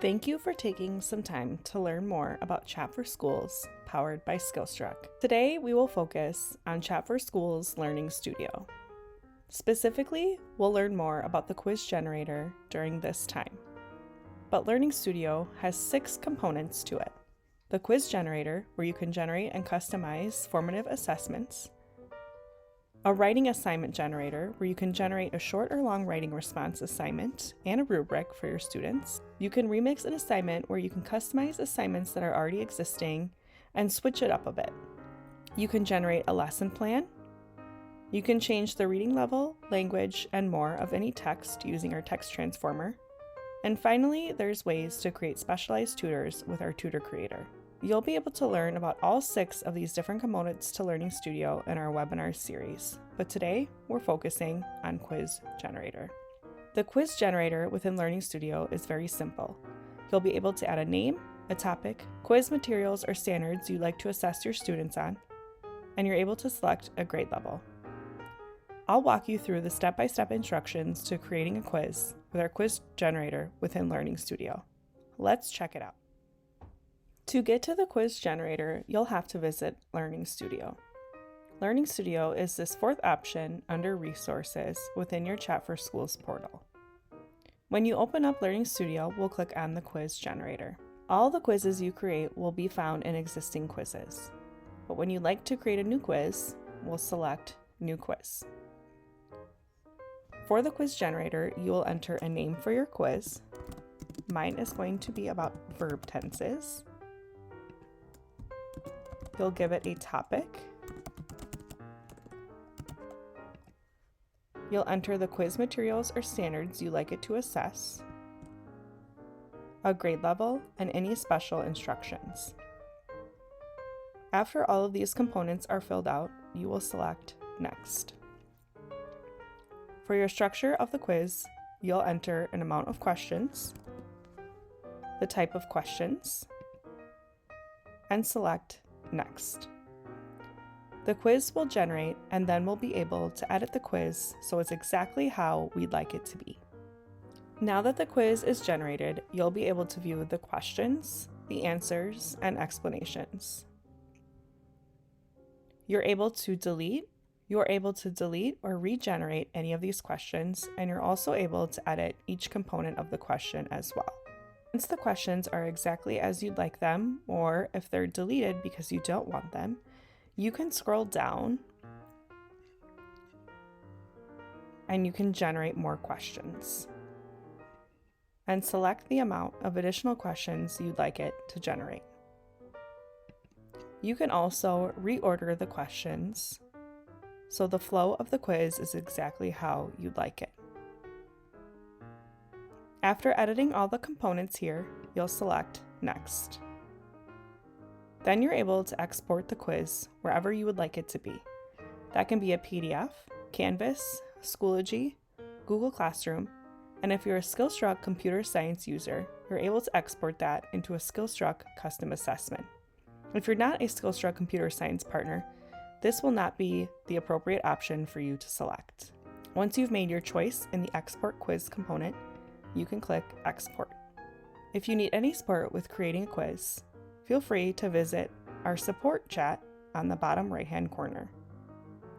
Thank you for taking some time to learn more about Chat for Schools, powered by Skillstruck. Today, we will focus on Chat for Schools Learning Studio. Specifically, we'll learn more about the quiz generator during this time. But Learning Studio has 6 components to it. The quiz generator, where you can generate and customize formative assessments. A writing assignment generator, where you can generate a short or long writing response assignment and a rubric for your students. You can remix an assignment where you can customize assignments that are already existing and switch it up a bit. You can generate a lesson plan. You can change the reading level, language, and more of any text using our text transformer. And finally, there's ways to create specialized tutors with our tutor creator. You'll be able to learn about all 6 of these different components to Learning Studio in our webinar series, but today we're focusing on Quiz Generator. The Quiz Generator within Learning Studio is very simple. You'll be able to add a name, a topic, quiz materials or standards you'd like to assess your students on, and you're able to select a grade level. I'll walk you through the step-by-step instructions to creating a quiz with our Quiz Generator within Learning Studio. Let's check it out. To get to the quiz generator, you'll have to visit Learning Studio. Learning Studio is this 4th option under Resources within your Chat for Schools portal. When you open up Learning Studio, we'll click on the quiz generator. All the quizzes you create will be found in existing quizzes. But when you'd like to create a new quiz, we'll select New Quiz. For the quiz generator, you will enter a name for your quiz. Mine is going to be about verb tenses. You'll give it a topic. You'll enter the quiz materials or standards you'd like it to assess, a grade level, and any special instructions. After all of these components are filled out, you will select Next. For your structure of the quiz, you'll enter an amount of questions, the type of questions, and select Next. The quiz will generate, and then we'll be able to edit the quiz so it's exactly how we'd like it to be. Now that the quiz is generated, you'll be able to view the questions, the answers, and explanations. You're able to delete or regenerate any of these questions, and you're also able to edit each component of the question as well. Once the questions are exactly as you'd like them, or if they're deleted because you don't want them, you can scroll down and you can generate more questions and select the amount of additional questions you'd like it to generate. You can also reorder the questions so the flow of the quiz is exactly how you'd like it. After editing all the components here, you'll select Next. Then you're able to export the quiz wherever you would like it to be. That can be a PDF, Canvas, Schoology, Google Classroom, and if you're a Skillstruck computer science user, you're able to export that into a Skillstruck custom assessment. If you're not a Skillstruck computer science partner, this will not be the appropriate option for you to select. Once you've made your choice in the Export Quiz component, you can click Export. If you need any support with creating a quiz, feel free to visit our support chat on the bottom right-hand corner.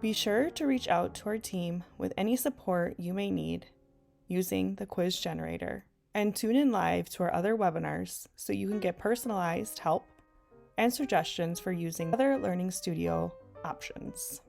Be sure to reach out to our team with any support you may need using the quiz generator, and tune in live to our other webinars so you can get personalized help and suggestions for using other Learning Studio options.